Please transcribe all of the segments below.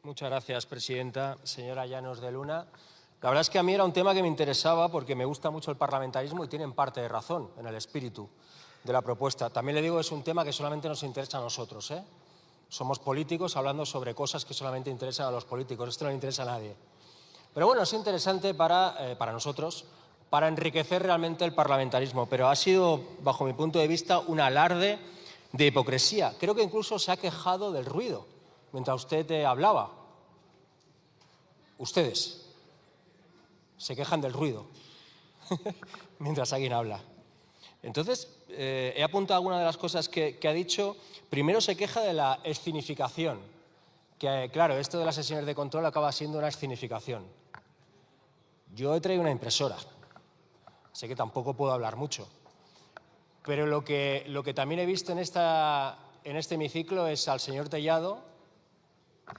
Muchas gracias, presidenta. Señora Llanos de Luna, la verdad es que a mí era un tema que me interesaba porque me gusta mucho el parlamentarismo y tienen parte de razón en el espíritu de la propuesta. También le digo que es un tema que solamente nos interesa a nosotros, ¿eh? Somos políticos hablando sobre cosas que solamente interesan a los políticos. Esto no le interesa a nadie. Pero bueno, es interesante para nosotros, para enriquecer realmente el parlamentarismo. Pero ha sido, bajo mi punto de vista, un alarde de hipocresía. Creo que incluso se ha quejado del ruido mientras usted hablaba. Ustedes se quejan del ruido mientras alguien habla. Entonces, he apuntado algunas de las cosas que ha dicho. Primero se queja de la escenificación, que claro, esto de las sesiones de control acaba siendo una escenificación. Yo he traído una impresora, así que tampoco puedo hablar mucho. Pero lo que también he visto en este hemiciclo es al señor Tellado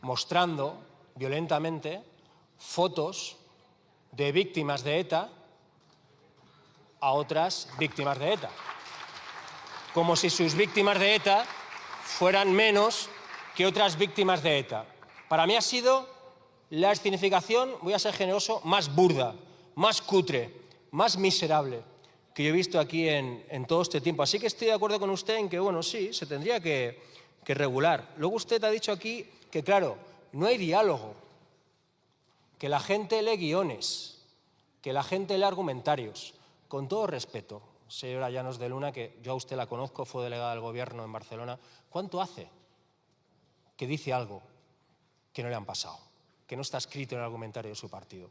mostrando violentamente fotos de víctimas de ETA a otras víctimas de ETA, como si sus víctimas de ETA fueran menos que otras víctimas de ETA. Para mí ha sido la escenificación, voy a ser generoso, más burda, más cutre, más miserable que yo he visto aquí en todo este tiempo. Así que estoy de acuerdo con usted en que, bueno, sí, se tendría que regular. Luego usted ha dicho aquí que, claro, no hay diálogo, que la gente lee guiones, que la gente lee argumentarios. Con todo respeto, señora Llanos de Luna, que yo a usted la conozco, fue delegada del Gobierno en Barcelona, ¿cuánto hace que dice algo que no le han pasado, que no está escrito en el argumentario de su partido?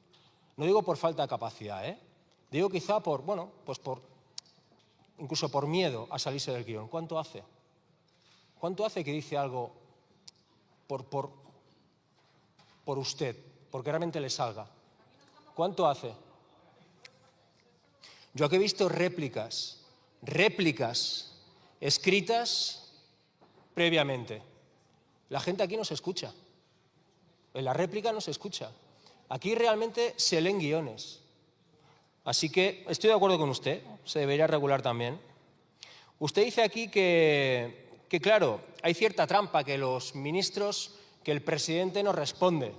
No digo por falta de capacidad, digo quizá incluso por miedo a salirse del guión. ¿Cuánto hace? ¿Cuánto hace que dice algo por usted, porque realmente le salga? ¿Cuánto hace? Yo aquí he visto réplicas escritas previamente. La gente aquí no se escucha. En la réplica no se escucha. Aquí realmente se leen guiones. Así que estoy de acuerdo con usted, se debería regular también. Usted dice aquí que claro, hay cierta trampa, que los ministros, que el presidente no responde.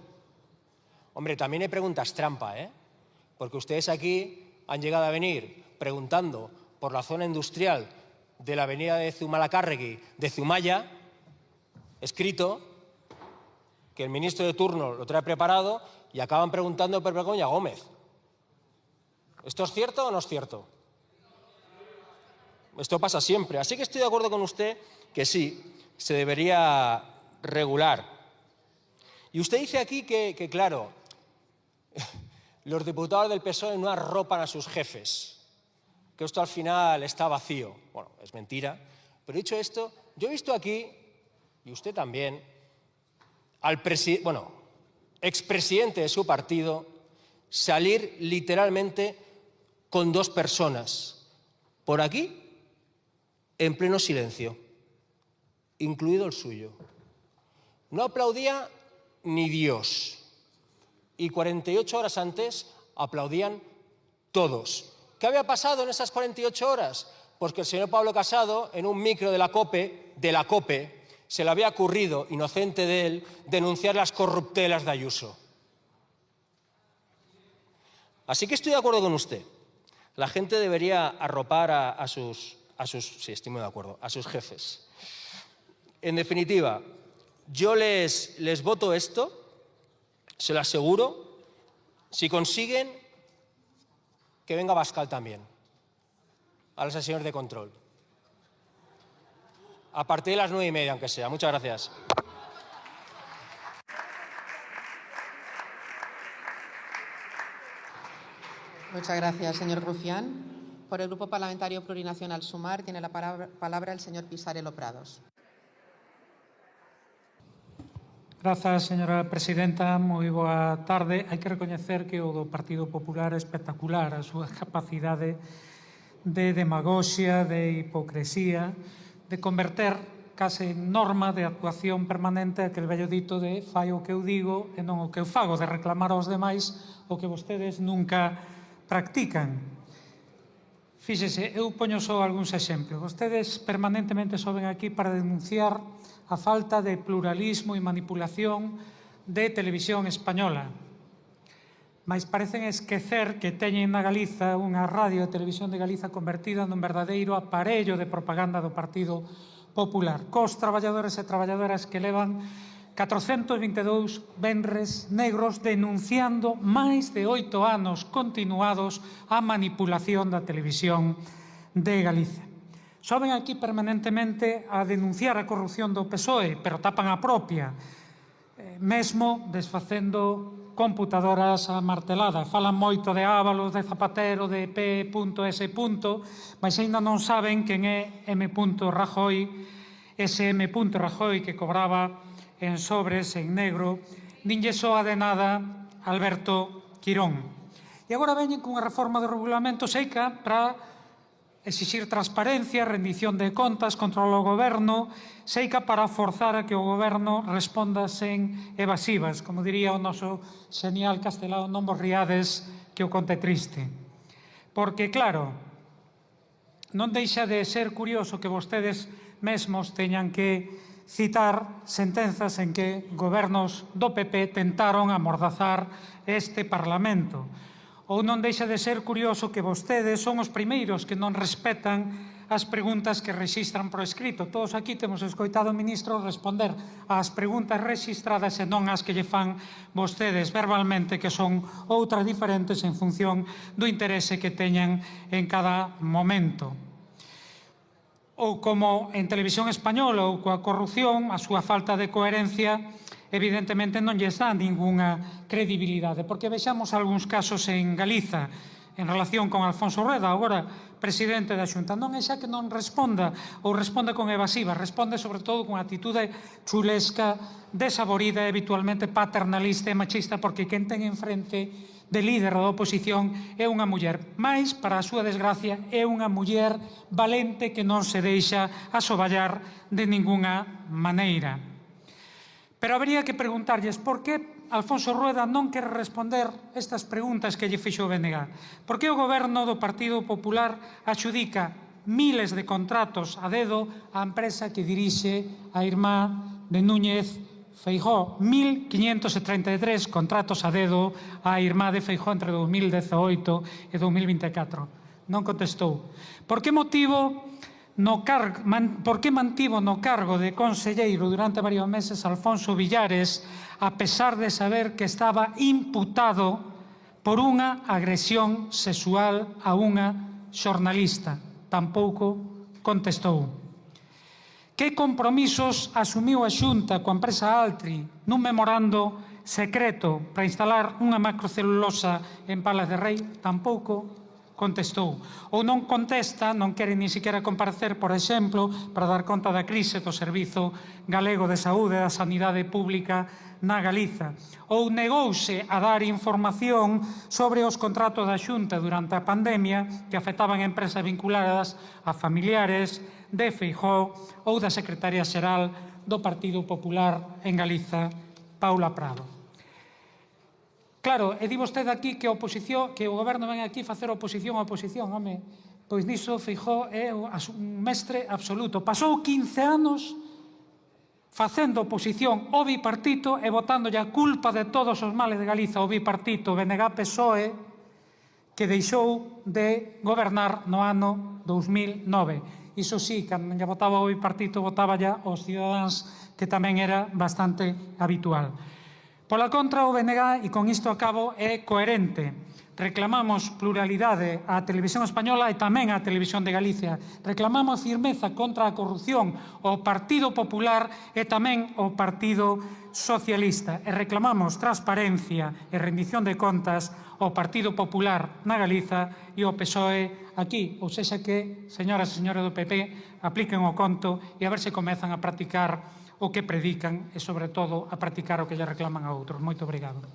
Hombre, también hay preguntas trampa, porque ustedes aquí han llegado a venir preguntando por la zona industrial de la avenida de Zumalacárregui, de Zumaya, escrito, que el ministro de turno lo trae preparado, y acaban preguntando por Begoña Gómez. ¿Esto es cierto o no es cierto? Esto pasa siempre. Así que estoy de acuerdo con usted que sí, se debería regular. Y usted dice aquí que claro, los diputados del PSOE no arropan a sus jefes, que esto al final está vacío. Bueno, es mentira. Pero dicho esto, yo he visto aquí, y usted también, al expresidente de su partido salir literalmente con dos personas, por aquí, en pleno silencio, incluido el suyo. No aplaudía ni Dios. Y 48 horas antes aplaudían todos. ¿Qué había pasado en esas 48 horas? Pues que el señor Pablo Casado, en un micro de la COPE, se le había ocurrido, inocente de él, denunciar las corruptelas de Ayuso. Así que estoy de acuerdo con usted. La gente debería arropar a sus sí, estoy muy de acuerdo, a sus jefes. En definitiva, yo les voto esto, se lo aseguro, si consiguen que venga Abascal también a las sesiones de control. A partir de las 9:30, aunque sea. Muchas gracias. Muchas gracias, señor Rufián. Por el Grupo Parlamentario Plurinacional Sumar tiene la palabra el señor Pisarello Prados. Grazas, señora presidenta. Moi boa tarde. Hai que recoñecer que o do Partido Popular é espectacular, a súa capacidade de demagoxia, de hipocresía, de converter case en norma de actuación permanente aquel vello dito de fai o que eu digo e non o que eu fago, de reclamar aos demais o que vostedes nunca practican. Fíxese, eu poño só algúns exemplos. Vostedes permanentemente soben aquí para denunciar a falta de pluralismo e manipulación de Televisión Española. Mais parecen esquecer que teñen na Galiza unha radio e Televisión de Galiza convertida nun verdadeiro aparello de propaganda do Partido Popular, cos traballadores e traballadoras que levan 422 venres negros denunciando máis de 8 anos continuados a manipulación da Televisión de Galiza. Soben aquí permanentemente a denunciar a corrupción do PSOE, pero tapan a propia, mesmo desfacendo computadoras a martelada. Falan moito de Ábalos, de Zapatero, de P.S., mas ainda non saben quen é M. Rajoy, ese M. Rajoy que cobraba en sobres, en negro, nin lle soa de nada Alberto Quirón. E agora veñen cunha reforma do regulamento seica para exixir transparencia, rendición de contas, control ao goberno, seica para forzar a que o goberno responda sen evasivas. Como diría o noso xenial castelao, non vos riades que o conte triste. Porque, claro, non deixa de ser curioso que vostedes mesmos teñan que citar sentenzas en que gobernos do PP tentaron amordazar este Parlamento. Ou non deixa de ser curioso que vostedes son os primeiros que non respetan as preguntas que rexistran por escrito. Todos aquí temos escoitado ao ministro responder ás preguntas rexistradas e non as que lle fan vostedes verbalmente, que son outras diferentes en función do interese que teñan en cada momento. Ou como en Televisión Española ou coa corrupción, a súa falta de coherencia evidentemente non lles dá ningunha credibilidade, porque vexamos algúns casos en Galiza en relación con Alfonso Rueda, agora presidente da Xunta. Non é xa que non responda ou responda con evasiva, responde sobre todo con actitude chulesca, desaborida e habitualmente paternalista e machista, porque quen ten enfrente de líder da oposición é unha muller, mais, para a súa desgracia, é unha muller valente que non se deixa asoballar de ningunha maneira. Pero habería que preguntarlles por que Alfonso Rueda non quere responder estas preguntas que lle fixo o BNG. Por que o goberno do Partido Popular adxudica miles de contratos a dedo á empresa que dirixe a irmá de Núñez Feijóo? 1.533 contratos a dedo á irmá de Feijóo entre 2018 e 2024. Non contestou. Por que motivo por que mantivo no cargo de conselleiro durante varios meses Alfonso Villares, a pesar de saber que estaba imputado por unha agresión sexual a unha xornalista? Tampouco contestou. Que compromisos asumiu a Xunta coa empresa Altri nun memorando secreto para instalar unha macrocelulosa en Palas de Rei? Tampouco contestou. Ou non contesta, non quere nin siquiera comparecer, por exemplo, para dar conta da crise do Servizo Galego de Saúde, da Sanidade Pública na Galiza. Ou negouse a dar información sobre os contratos da Xunta durante a pandemia que afectaban a empresas vinculadas a familiares de Feijóo ou da secretaria xeral do Partido Popular en Galiza, Paula Prado. Claro, e di vostede aquí que a oposición, que o goberno ven aquí facer oposición á oposición. Home, pois niso Feijóo é un mestre absoluto. Pasou 15 anos facendo oposición ao bipartito e botándolle a culpa de todos os males de Galiza ao bipartito BNG-PSOE, que deixou de gobernar no ano 2009. Iso sí, cando lle votaba ao bipartito, votaba ya aos cidadáns, que tamén era bastante habitual. Pola contra, o BNG, e con isto acabo, é coherente. Reclamamos pluralidade á Televisión Española e tamén á Televisión de Galicia. Reclamamos firmeza contra a corrupción ao Partido Popular e tamén ao Partido Socialista. E reclamamos transparencia e rendición de contas ao Partido Popular na Galiza e ao PSOE aquí. Ou sexa que, señoras e señores do PP, apliquen o conto e a ver se comezan a practicar o que predican e, sobre todo, a practicar o que lle reclaman a outros. Moito obrigado.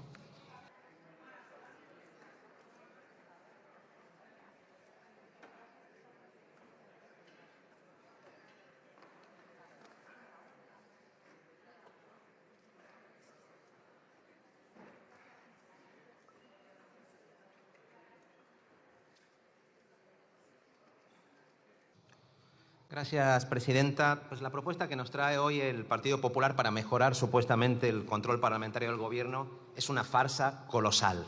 Gracias, presidenta. Pues la propuesta que nos trae hoy el Partido Popular para mejorar supuestamente el control parlamentario del Gobierno es una farsa colosal.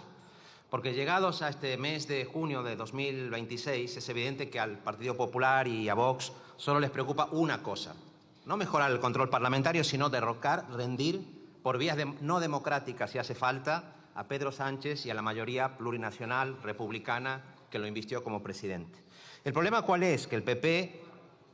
Porque llegados a este mes de junio de 2026 es evidente que al Partido Popular y a Vox solo les preocupa una cosa: no mejorar el control parlamentario, sino derrocar, rendir por vías no democráticas, si hace falta, a Pedro Sánchez y a la mayoría plurinacional republicana que lo invistió como presidente. ¿El problema cuál es? Que el PP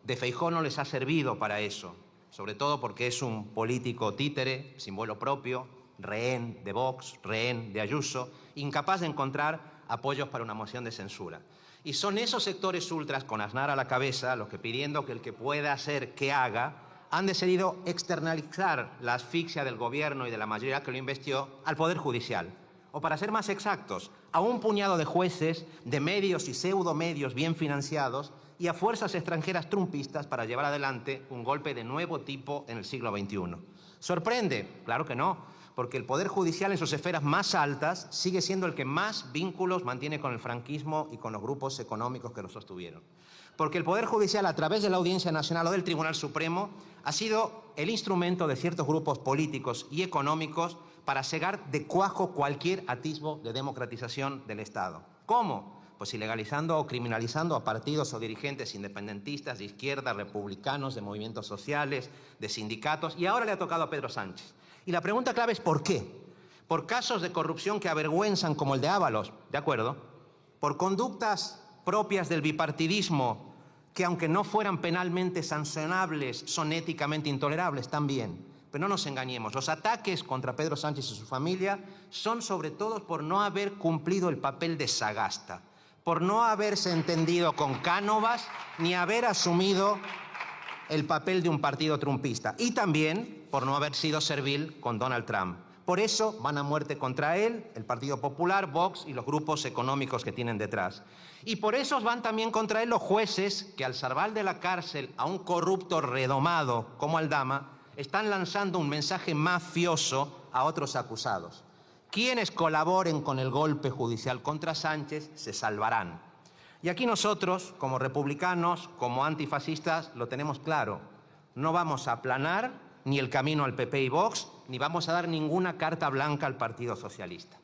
de Feijóo no les ha servido para eso, sobre todo porque es un político títere, sin vuelo propio, rehén de Vox, rehén de Ayuso, incapaz de encontrar apoyos para una moción de censura. Y son esos sectores ultras, con Aznar a la cabeza, los que, pidiendo que el que pueda hacer, que haga, han decidido externalizar la asfixia del Gobierno y de la mayoría que lo investió al Poder Judicial. O, para ser más exactos, a un puñado de jueces, de medios y pseudomedios bien financiados, y a fuerzas extranjeras trumpistas para llevar adelante un golpe de nuevo tipo en el siglo XXI. ¿Sorprende? Claro que no, porque el Poder Judicial en sus esferas más altas sigue siendo el que más vínculos mantiene con el franquismo y con los grupos económicos que lo sostuvieron. Porque el Poder Judicial, a través de la Audiencia Nacional o del Tribunal Supremo, ha sido el instrumento de ciertos grupos políticos y económicos para cegar de cuajo cualquier atisbo de democratización del Estado. ¿Cómo? Pues ilegalizando o criminalizando a partidos o dirigentes independentistas, de izquierda, republicanos, de movimientos sociales, de sindicatos, y ahora le ha tocado a Pedro Sánchez. Y la pregunta clave es ¿por qué? Por casos de corrupción que avergüenzan, como el de Ábalos, ¿de acuerdo? Por conductas propias del bipartidismo que, aunque no fueran penalmente sancionables, son éticamente intolerables también. Pero no nos engañemos, los ataques contra Pedro Sánchez y su familia son sobre todo por no haber cumplido el papel de Sagasta, por no haberse entendido con Cánovas ni haber asumido el papel de un partido trumpista, y también por no haber sido servil con Donald Trump. Por eso van a muerte contra él, el Partido Popular, Vox y los grupos económicos que tienen detrás. Y por eso van también contra él los jueces que, al salvar de la cárcel a un corrupto redomado como Aldama, están lanzando un mensaje mafioso a otros acusados. Quienes colaboren con el golpe judicial contra Sánchez se salvarán. Y aquí nosotros, como republicanos, como antifascistas, lo tenemos claro. No vamos a aplanar ni el camino al PP y Vox, ni vamos a dar ninguna carta blanca al Partido Socialista.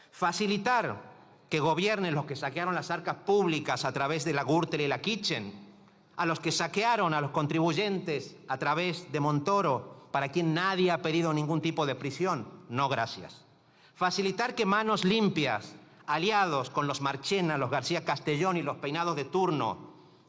Facilitar que gobiernen los que saquearon las arcas públicas a través de la Gürtel y la Kitchen, a los que saquearon a los contribuyentes a través de Montoro, para quien nadie ha pedido ningún tipo de prisión, no gracias. Facilitar que manos limpias, aliados con los Marchena, los García Castellón y los peinados de turno,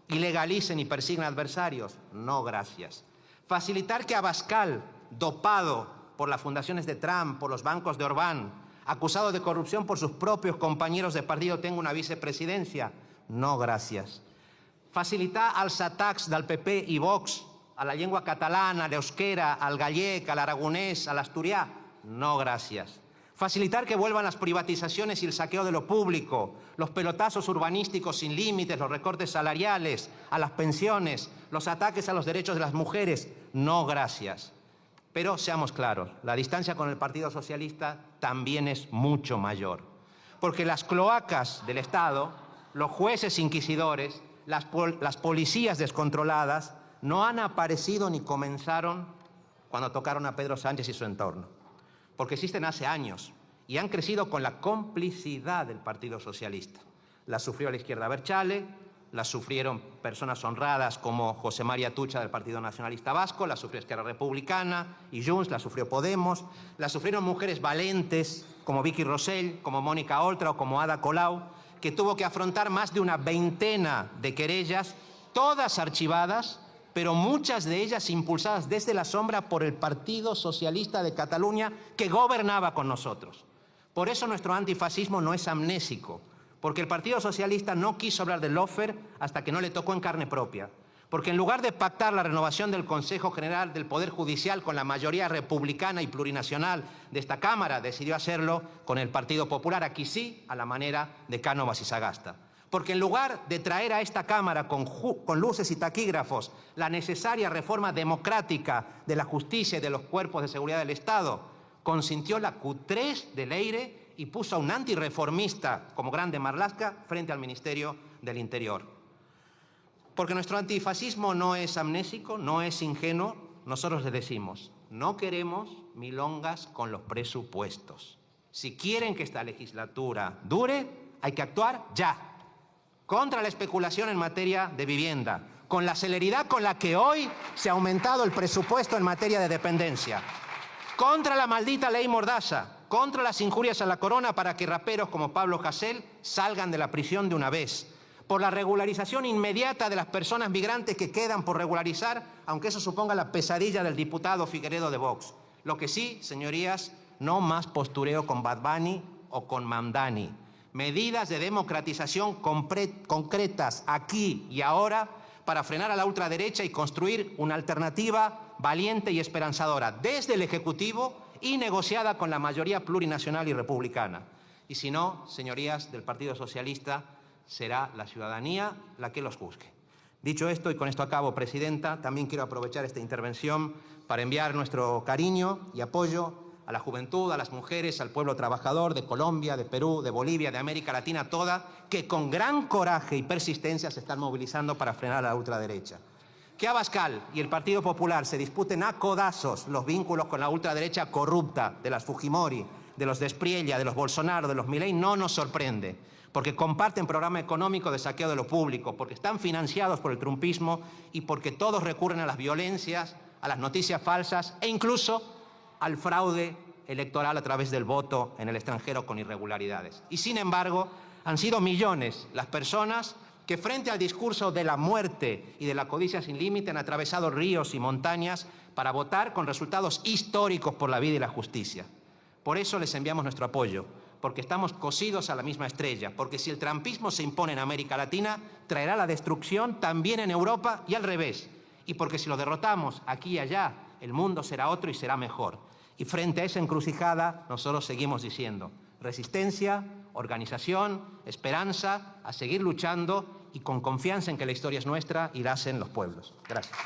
ilegalicen y persigan adversarios, no gracias. Facilitar que Abascal, dopado por las fundaciones de Trump, por los bancos de Orbán, acusado de corrupción por sus propios compañeros de partido, tenga una vicepresidencia, no gracias. Facilitar als atacs del PP i Vox a la llengua catalana, a l'euskera, al gallec, al aragonès, al asturià, no gracias. Facilitar que vuelvan las privatizaciones y el saqueo de lo público, los pelotazos urbanísticos sin límites, los recortes salariales, a las pensiones, los ataques a los derechos de las mujeres, no gracias. Pero seamos claros, la distancia con el Partido Socialista también es mucho mayor. Porque las cloacas del Estado, los jueces inquisidores, las policías descontroladas, no han aparecido ni comenzaron cuando tocaron a Pedro Sánchez y su entorno. Porque existen hace años y han crecido con la complicidad del Partido Socialista. La sufrió la izquierda Berchale, la sufrieron personas honradas como José María Tucha del Partido Nacionalista Vasco, la sufrió Esquerra Republicana y Junts, la sufrió Podemos, la sufrieron mujeres valentes como Vicky Rosell, como Mónica Oltra o como Ada Colau, que tuvo que afrontar más de una veintena de querellas, todas archivadas, pero muchas de ellas impulsadas desde la sombra por el Partido Socialista de Cataluña, que gobernaba con nosotros. Por eso nuestro antifascismo no es amnésico, porque el Partido Socialista no quiso hablar del lawfare hasta que no le tocó en carne propia. Porque en lugar de pactar la renovación del Consejo General del Poder Judicial con la mayoría republicana y plurinacional de esta Cámara, decidió hacerlo con el Partido Popular, aquí sí, a la manera de Cánovas y Sagasta. Porque en lugar de traer a esta Cámara con luces y taquígrafos la necesaria reforma democrática de la justicia y de los cuerpos de seguridad del Estado, consintió la Q3 de Leire y puso a un antirreformista como Grande Marlaska frente al Ministerio del Interior. Porque nuestro antifascismo no es amnésico, no es ingenuo. Nosotros les decimos, no queremos milongas con los presupuestos. Si quieren que esta legislatura dure, hay que actuar ya. Contra la especulación en materia de vivienda, con la celeridad con la que hoy se ha aumentado el presupuesto en materia de dependencia. Contra la maldita ley Mordaza, contra las injurias a la corona para que raperos como Pablo Hasél salgan de la prisión de una vez. Por la regularización inmediata de las personas migrantes que quedan por regularizar, aunque eso suponga la pesadilla del diputado Figueredo de Vox. Lo que sí, señorías, no más postureo con Bad Bunny o con Mamdani. Medidas de democratización concretas aquí y ahora para frenar a la ultraderecha y construir una alternativa valiente y esperanzadora desde el Ejecutivo y negociada con la mayoría plurinacional y republicana. Y si no, señorías del Partido Socialista, será la ciudadanía la que los juzgue. Dicho esto, y con esto acabo, Presidenta, también quiero aprovechar esta intervención para enviar nuestro cariño y apoyo a la juventud, a las mujeres, al pueblo trabajador de Colombia, de Perú, de Bolivia, de América Latina toda, que con gran coraje y persistencia se están movilizando para frenar a la ultraderecha. Que Abascal y el Partido Popular se disputen a codazos los vínculos con la ultraderecha corrupta de las Fujimori, de los Despriella, de los Bolsonaro, de los Milei, no nos sorprende, porque comparten programa económico de saqueo de lo público, porque están financiados por el trumpismo y porque todos recurren a las violencias, a las noticias falsas e incluso al fraude electoral a través del voto en el extranjero con irregularidades. Y sin embargo, han sido millones las personas que frente al discurso de la muerte y de la codicia sin límite han atravesado ríos y montañas para votar con resultados históricos por la vida y la justicia. Por eso les enviamos nuestro apoyo, porque estamos cosidos a la misma estrella, porque si el trumpismo se impone en América Latina, traerá la destrucción también en Europa y al revés, y porque si lo derrotamos aquí y allá, el mundo será otro y será mejor. Y frente a esa encrucijada, nosotros seguimos diciendo resistencia, organización, esperanza, a seguir luchando y con confianza en que la historia es nuestra y la hacen los pueblos. Gracias.